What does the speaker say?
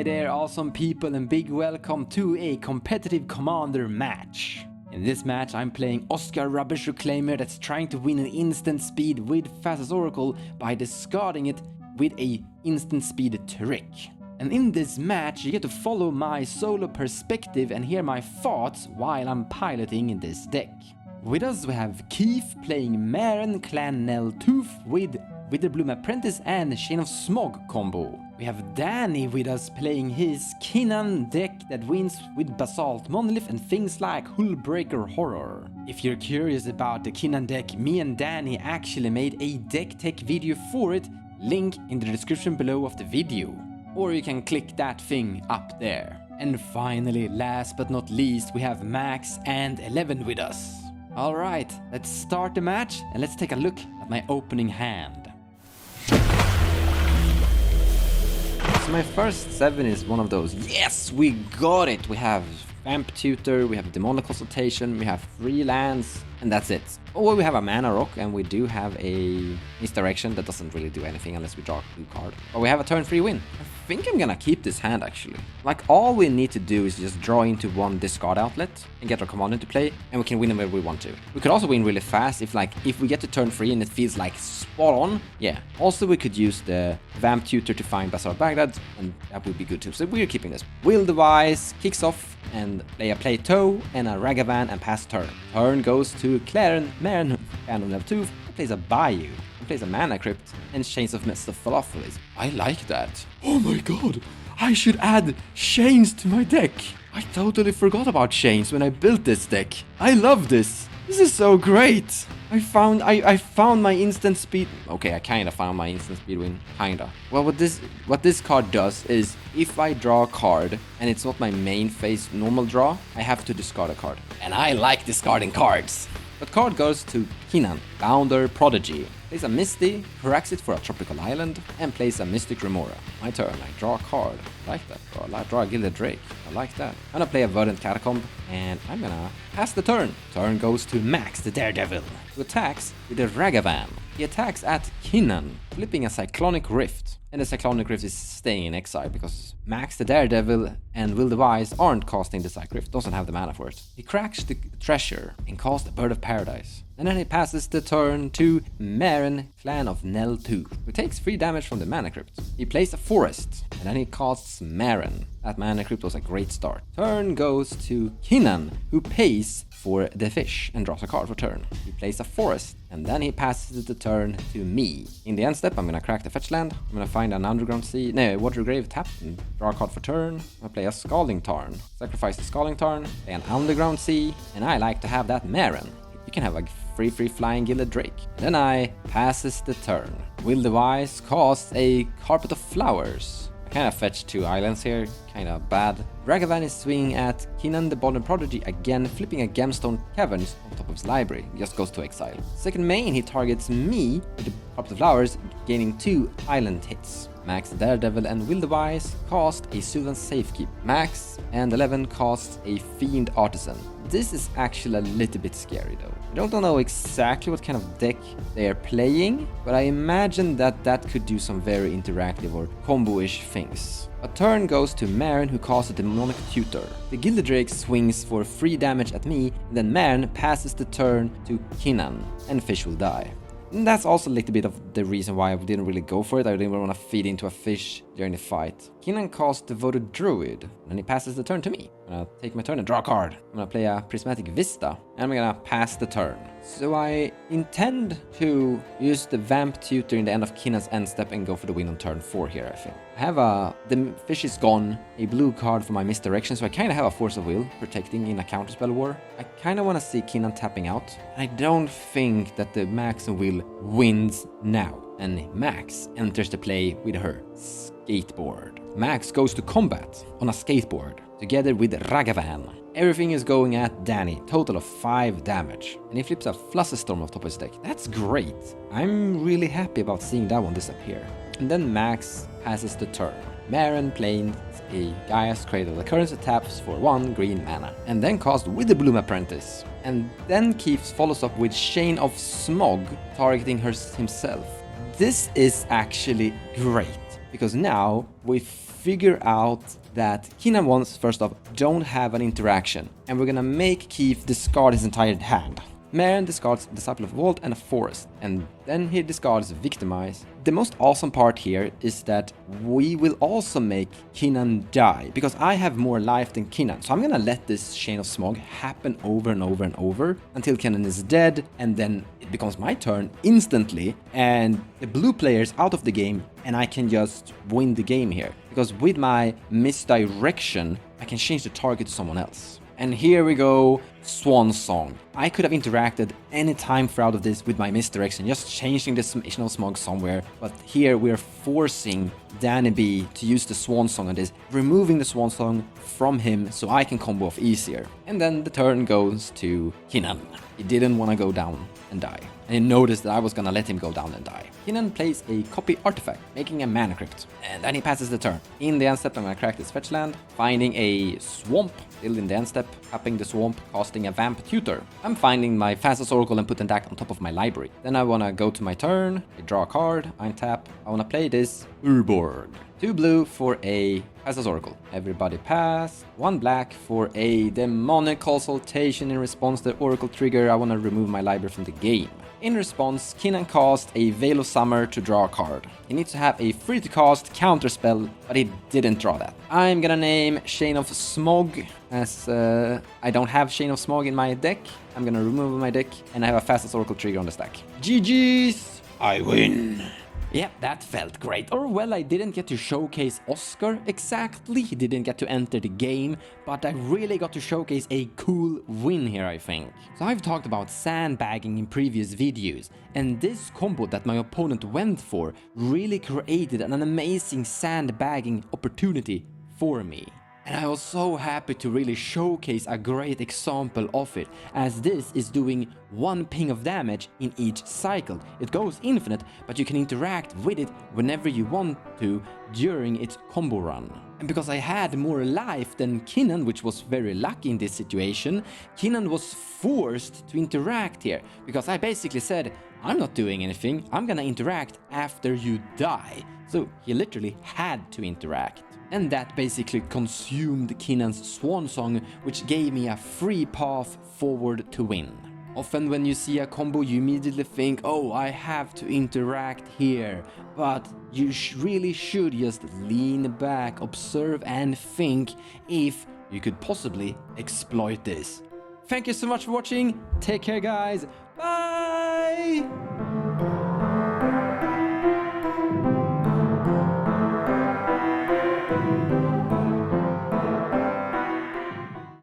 Hi there awesome people and big welcome to a competitive commander match. In this match I'm playing Oskar Rubbish Reclaimer that's trying to win an instant speed with Fastest Oracle by discarding it with a instant speed trick. And in this match you get to follow my solo perspective and hear my thoughts while I'm piloting this deck. With us we have Keith playing Meren Clan Tooth with Witherbloom Apprentice and Chain of Smog combo. We have Danny with us playing his Kinnan deck that wins with Basalt Monolith and things like Hullbreaker Horror. If you're curious about the Kinnan deck, me and Danny actually made a deck tech video for it, link in the description below of the video. Or you can click that thing up there. And finally, last but not least, we have Max and 11 with us. Alright, let's start the match and let's take a look at my opening hand. So my first 7 is one of those, yes, we got it! We have Vamp Tutor, we have Demonic Consultation, we have 3 lands, and that's it. Oh, we have a Mana Rock, and we do have a Misdirection that doesn't really do anything unless we draw a blue card. But we have a turn 3 win. I think I'm gonna keep this hand actually. Like, all we need to do is just draw into one discard outlet and get our command into play, and we can win whenever we want to. We could also win really fast if we get to turn 3 and it feels like spot on. Yeah. Also, we could use the Vamp Tutor to find Bazaar Baghdad, and that would be good too. So we're keeping this. Will Device kicks off and play a Plateau and a Ragavan and pass turn. Turn goes to Meren Clan Tooth, plays a Bayou, and plays a Mana Crypt and Chains of Mephistopheles. I like that. Oh my god, I should add Chains to my deck. I totally forgot about Chains when I built this deck. I love this. This is so great. I found my instant speed. Okay, I kind of found my instant speed win. Kinda. Well, what this card does is if I draw a card and it's not my main phase normal draw, I have to discard a card. And I like discarding cards. But card goes to Kinnan, Bounder Prodigy. Plays a Misty, cracks it for a tropical island, and plays a Mystic Remora. My turn, I draw a card. I like that, bro. I draw a Gilded Drake. I like that. I'm gonna play a Verdant Catacomb, and I'm gonna pass the turn. Turn goes to Max, the Daredevil, who attacks with a Ragavan. He attacks at Kinnan, flipping a Cyclonic Rift. And the Cyclonic Rift is staying in exile because Max the Daredevil and Will Device aren't casting the Cyclonic Rift, doesn't have the mana for it. He cracks the Treasure and casts the Bird of Paradise. And then he passes the turn to Meren, Clan of Tooth, who takes 3 damage from the Mana Crypt. He plays a Forest, and then he casts Meren. That Mana Crypt was a great start. Turn goes to Kinnan, who pays for the fish and draws a card for turn. He plays a Forest, and then he passes the turn to me. In the end step, I'm gonna crack the fetch land. I'm gonna find an Underground Sea, Water Grave tap and draw a card for turn. I'm gonna play a Scalding Tarn, sacrifice the Scalding Tarn, play an Underground Sea, and I like to have that Meren. You can have a free flying Gilded Drake. And then I passes the turn. Will Device casts a Carpet of Flowers. I kind of fetched 2 islands here, kind of bad. Ragavan is swinging at Kinnan the Bottom Prodigy again, flipping a Gemstone Caverns on top of his library. He just goes to exile. Second main, he targets me with the Carpet of Flowers, gaining 2 island hits. Max the Daredevil and Will Device cast a Sylvan Safekeep. Max and 11 casts a Fiend Artisan. This is actually a little bit scary though. I don't know exactly what kind of deck they are playing, but I imagine that could do some very interactive or combo-ish things. A turn goes to Meren, who casts a Demonic Tutor. The Gilded Drake swings for 3 damage at me, and then Meren passes the turn to Kinnan, and fish will die. And that's also a little bit of the reason why I didn't really go for it. I didn't want to feed into a fish during the fight. Kinnan casts Devoted Druid, and he passes the turn to me. I'm gonna take my turn and draw a card. I'm gonna play a Prismatic Vista, and I'm gonna pass the turn. So I intend to use the Vamp Tutor in the end of Kinnan's end step and go for the win on turn 4 here, I think. I have the fish is gone, a blue card for my Misdirection, so I kind of have a Force of Will protecting in a Counterspell War. I kind of want to see Kinnan tapping out. I don't think that the Max and Will wins now. And Max enters the play with her skateboard. Max goes to combat on a skateboard together with Ragavan. Everything is going at Danny, total of 5 damage. And he flips a Flusterstorm off top of his deck. That's great. I'm really happy about seeing that one disappear. And then Max passes the turn. Meren plays a Gaia's Cradle that currently taps for 1 green mana. And then casts Witherbloom Apprentice. And then Keith follows up with Chain of Smog, targeting himself. This is actually great. because now we figure out that Kinnan wants, first off, don't have an interaction, and we're gonna make Keith discard his entire hand. Meren discards Disciple of Vault and a Forest, and then he discards Victimize. The most awesome part here is that we will also make Kinnan die, because I have more life than Kinnan, so I'm gonna let this Chain of Smog happen over and over and over until Kinnan is dead, and then it becomes my turn instantly, and the blue player is out of the game, and I can just win the game here, because with my misdirection, I can change the target to someone else. And here we go, Swan Song. I could have interacted any time throughout of this with my misdirection, just changing the Chain of Smog somewhere, but here we are forcing Danny B to use the Swan Song on this, removing the Swan Song from him so I can combo off easier. And then the turn goes to Kinnan. He didn't want to go down and die, and he noticed that I was gonna let him go down and die. Kinnan plays a copy artifact, making a mana crypt, and then he passes the turn. In the end step, I'm gonna crack this fetch land, finding a swamp, still in the end step, tapping the swamp, casting a Vamp Tutor. I'm finding my fastest oracle and putting that on top of my library. Then I wanna go to my turn, I draw a card, I tap, I wanna play this Urborg. 2 blue for a fastest oracle. Everybody pass. 1 black for a demonic consultation. In response to the oracle trigger, I wanna remove my library from the game. In response, Kinnan cast a Veil of Summer to draw a card. He needs to have a free to cast counter spell, but he didn't draw that. I'm gonna name Chain of Smog, as I don't have Chain of Smog in my deck. I'm gonna remove my deck, and I have a fastest oracle trigger on the stack. GG's! I win! Yeah, that felt great. Or well, I didn't get to showcase Oskar exactly. He didn't get to enter the game, but I really got to showcase a cool win here, I think. So I've talked about sandbagging in previous videos, and this combo that my opponent went for really created an amazing sandbagging opportunity for me. And I was so happy to really showcase a great example of it, as this is doing 1 ping of damage in each cycle. It goes infinite, but you can interact with it whenever you want to during its combo run. And because I had more life than Kinnan, which was very lucky in this situation, Kinnan was forced to interact here, because I basically said, I'm not doing anything, I'm gonna interact after you die. So he literally had to interact. And that basically consumed Kinnan's Swan Song, which gave me a free path forward to win. Often when you see a combo, you immediately think, oh, I have to interact here. But you really should just lean back, observe and think if you could possibly exploit this. Thank you so much for watching. Take care, guys. Bye!